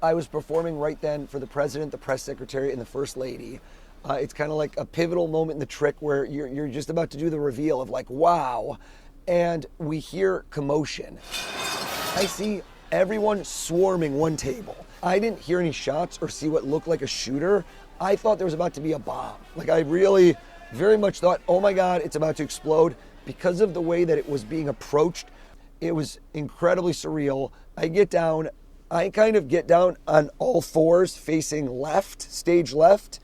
I was performing right then for the president, the press secretary, and the first lady. It's kind of like a pivotal moment in the trick where you're just about to do the reveal of like, wow. And we hear commotion. I see everyone swarming one table. I didn't hear any shots or see what looked like a shooter. I thought there was about to be a bomb. Like I really very much thought, oh my God, it's about to explode. Because of the way that it was being approached, it was incredibly surreal. I kind of get down on all fours facing left, stage left.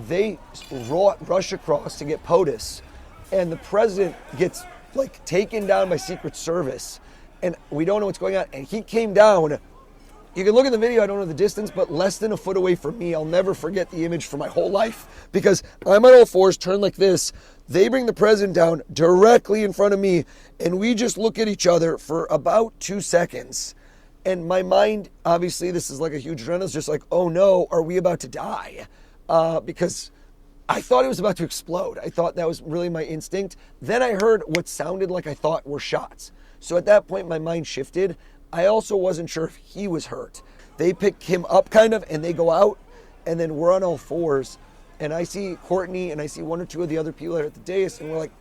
They rush across to get POTUS, and the president gets like taken down by Secret Service, and we don't know what's going on. And he came down. You can look at the video, I don't know the distance, but less than a foot away from me. I'll never forget the image for my whole life because I'm on all fours, turned like this. They bring the president down directly in front of me, and we just look at each other for about 2 seconds. And my mind, obviously, this is like a huge adrenaline, is just like, oh no, are we about to die? Because I thought it was about to explode. I thought that was really my instinct. Then I heard what sounded like I thought were shots. So at that point, my mind shifted. I also wasn't sure if he was hurt. They pick him up kind of, and they go out, and then we're on all fours. And I see Courtney, and I see one or two of the other people that are at the dais, and we're like,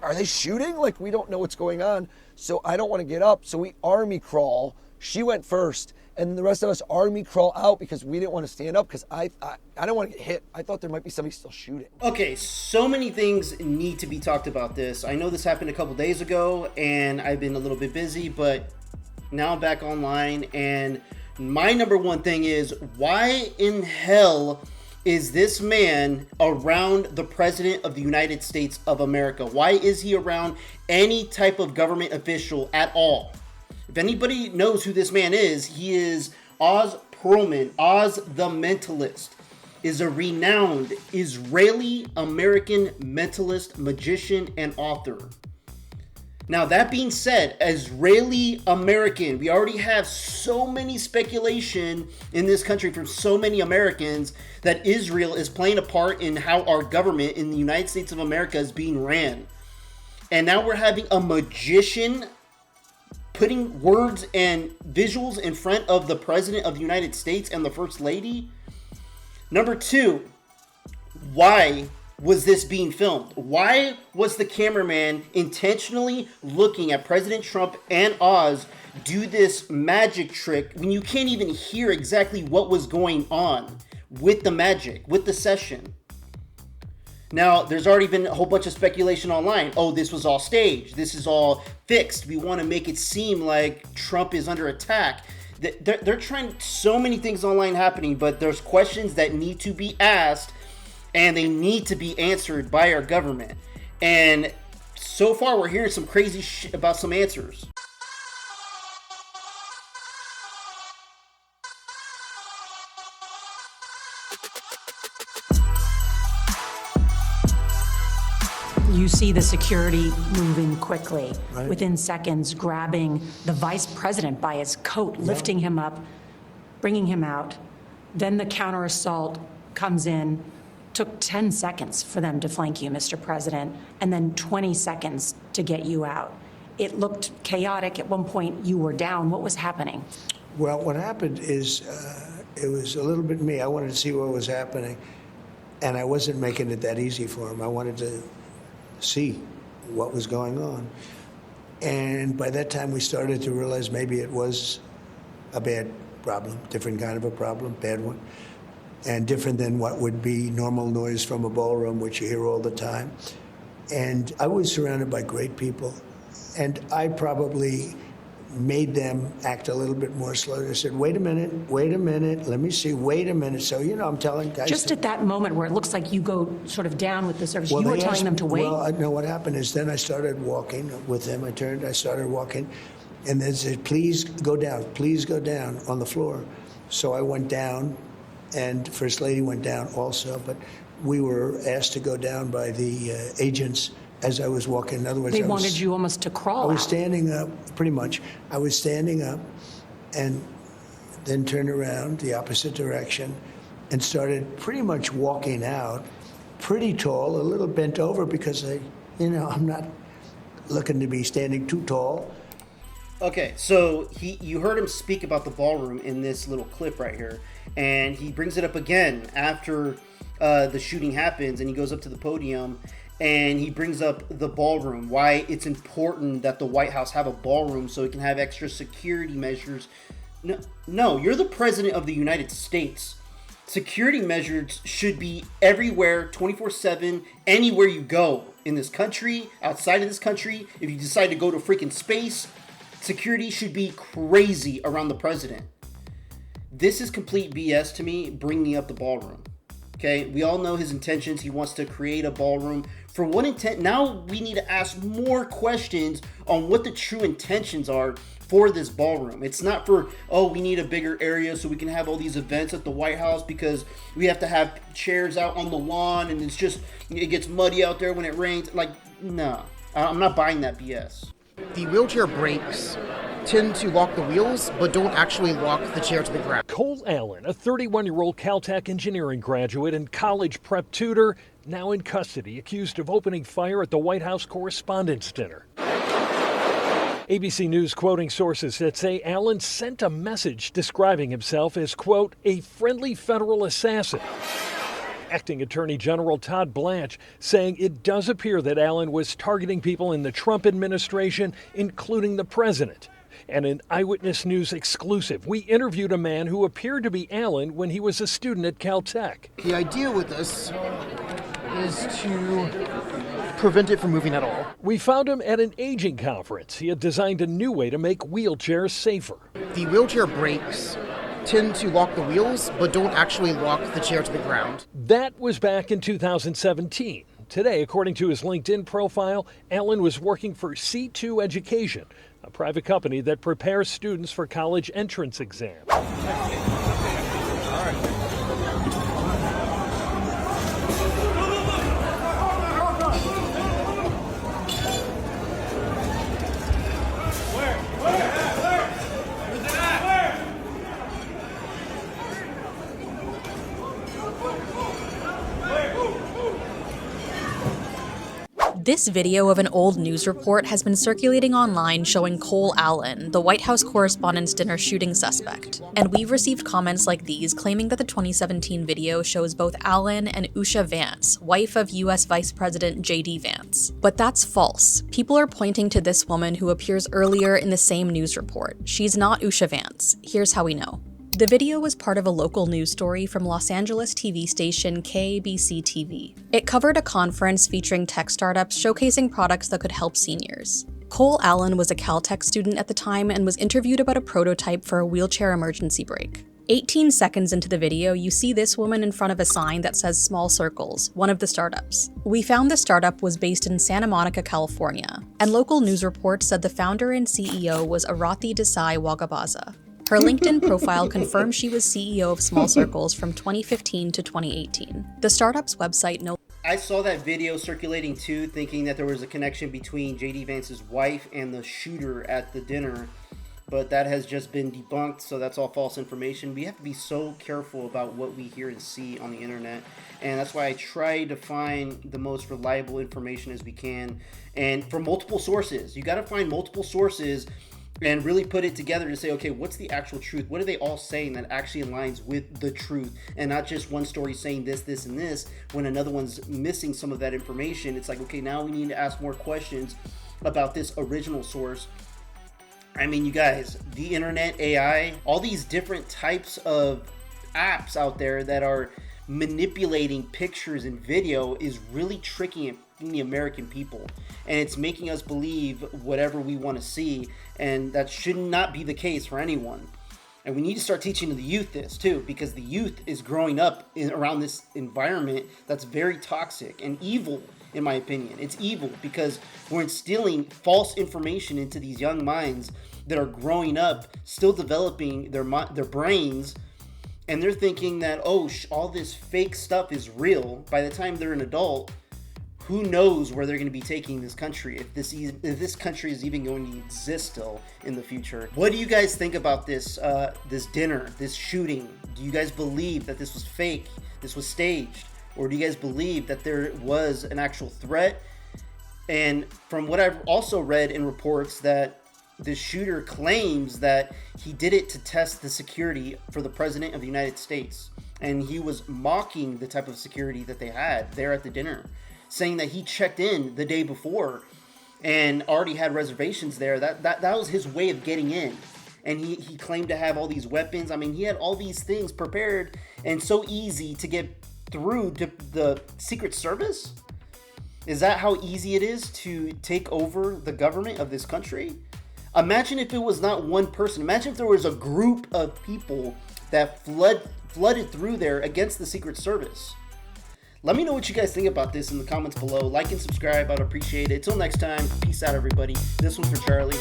are they shooting? Like, we don't know what's going on. So I don't want to get up. So we army crawl. She went first, and the rest of us army crawl out because we didn't want to stand up because I don't want to get hit. I thought there might be somebody still shooting. Okay, so many things need to be talked about this. I know this happened a couple days ago, and I've been a little bit busy, but now I'm back online, and my number one thing is, why in hell is this man around the President of the United States of America? Why is he around any type of government official at all? If anybody knows who this man is, he is Oz Perlman. Oz the Mentalist is a renowned Israeli-American mentalist, magician, and author. Now, that being said, Israeli-American, we already have so many speculation in this country from so many Americans that Israel is playing a part in how our government in the United States of America is being ran. And now we're having a magician putting words and visuals in front of the President of the United States and the First Lady. Number two, why was this being filmed? Why was the cameraman intentionally looking at President Trump and Oz do this magic trick when you can't even hear exactly what was going on with the magic, with the session? Now, there's already been a whole bunch of speculation online. Oh, this was all staged. This is all fixed. We want to make it seem like Trump is under attack. They're trying so many things online happening, but there's questions that need to be asked, and they need to be answered by our government. And so far, we're hearing some crazy shit about some answers. You see the security moving quickly, right, within seconds, grabbing the vice president by his coat, lifting him up, bringing him out. Then the counter assault comes in. Took 10 seconds for them to flank you, Mr. President, and then 20 seconds to get you out. It looked chaotic. At one point, you were down. What was happening? Well, what happened is it was a little bit me. I wanted to see what was happening, and I wasn't making it that easy for him. I wanted to see what was going on. And by that time, we started to realize maybe it was a bad problem, different kind of a problem, bad one, and different than what would be normal noise from a ballroom, which you hear all the time. And I was surrounded by great people, and I probably made them act a little bit more slowly. I said, wait a minute, let me see, wait a minute. So, I'm telling guys. Just at that moment where it looks like you go sort of down with the service, you were telling them to wait? Well, no, what happened is then I started walking with them. I started walking, and they said, please go down on the floor. So I went down, and First Lady went down also, but we were asked to go down by the agents as I was walking. In other words, they wanted you almost to crawl I was out. standing up, pretty much. I was standing up and then turned around the opposite direction and started pretty much walking out, pretty tall, a little bent over because I'm not looking to be standing too tall. Okay, so you heard him speak about the ballroom in this little clip right here, and he brings it up again after the shooting happens, and he goes up to the podium and he brings up the ballroom, why it's important that the White House have a ballroom so it can have extra security measures. No, you're the president of the United States. Security measures should be everywhere, 24/7, anywhere you go in this country, outside of this country. If you decide to go to freaking space, security should be crazy around the president. This is complete BS to me, bringing up the ballroom. Okay, we all know his intentions. He wants to create a ballroom. For what intent? Now we need to ask more questions on what the true intentions are for this ballroom. It's not for, oh, we need a bigger area so we can have all these events at the White House because we have to have chairs out on the lawn and it gets muddy out there when it rains. Like, no, I'm not buying that BS. The wheelchair brakes tend to lock the wheels, but don't actually lock the chair to the ground. Cole Allen, a 31-year-old Caltech engineering graduate and college prep tutor, now in custody, accused of opening fire at the White House Correspondents' Dinner. ABC News quoting sources that say Allen sent a message describing himself as, quote, a friendly federal assassin. Acting Attorney General Todd Blanche saying it does appear that Allen was targeting people in the Trump administration, including the president. And an Eyewitness News exclusive, we interviewed a man who appeared to be Allen when he was a student at Caltech. The idea with this is to prevent it from moving at all. We found him at an aging conference. He had designed a new way to make wheelchairs safer. The wheelchair brakes tend to lock the wheels, but don't actually lock the chair to the ground. That was back in 2017. Today, according to his LinkedIn profile, Allen was working for C2 Education, a private company that prepares students for college entrance exams. This video of an old news report has been circulating online showing Cole Allen, the White House Correspondents' Dinner shooting suspect. And we've received comments like these claiming that the 2017 video shows both Allen and Usha Vance, wife of US Vice President J.D. Vance. But that's false. People are pointing to this woman who appears earlier in the same news report. She's not Usha Vance. Here's how we know. The video was part of a local news story from Los Angeles TV station KABC-TV. It covered a conference featuring tech startups showcasing products that could help seniors. Cole Allen was a Caltech student at the time and was interviewed about a prototype for a wheelchair emergency brake. 18 seconds into the video, you see this woman in front of a sign that says Small Circles, one of the startups. We found the startup was based in Santa Monica, California, and local news reports said the founder and CEO was Arathi Desai Wagabaza. Her LinkedIn profile confirms she was CEO of Small Circles from 2015 to 2018. The startup's website I saw that video circulating too, thinking that there was a connection between J.D. Vance's wife and the shooter at the dinner, but that has just been debunked, so that's all false information. We have to be so careful about what we hear and see on the internet, and that's why I try to find the most reliable information as we can, and from multiple sources. You got to find multiple sources and really put it together to say, okay, what's the actual truth? What are they all saying that actually aligns with the truth? And not just one story saying this, this, and this, when another one's missing some of that information. It's like, okay, now we need to ask more questions about this original source. I mean, you guys, the internet, AI, all these different types of apps out there that are manipulating pictures and video is really tricky the American people, and it's making us believe whatever we want to see, and that should not be the case for anyone. And we need to start teaching the youth this too, because the youth is growing up around this environment that's very toxic and evil, in my opinion. It's evil because we're instilling false information into these young minds that are growing up, still developing their brains, and they're thinking that, oh, all this fake stuff is real. By the time they're an adult, who knows where they're going to be taking this country, if this country is even going to exist still in the future. What do you guys think about this this dinner, this shooting? Do you guys believe that this was fake, this was staged? Or do you guys believe that there was an actual threat? And from what I've also read in reports that the shooter claims that he did it to test the security for the president of the United States. And he was mocking the type of security that they had there at the dinner, saying that he checked in the day before and already had reservations there. That was his way of getting in. And he claimed to have all these weapons. I mean, he had all these things prepared and so easy to get through the Secret Service. Is that how easy it is to take over the government of this country? Imagine if it was not one person. Imagine if there was a group of people that flooded through there against the Secret Service. Let me know what you guys think about this in the comments below. Like and subscribe. I'd appreciate it. Till next time, peace out, everybody. This one's for Charlie.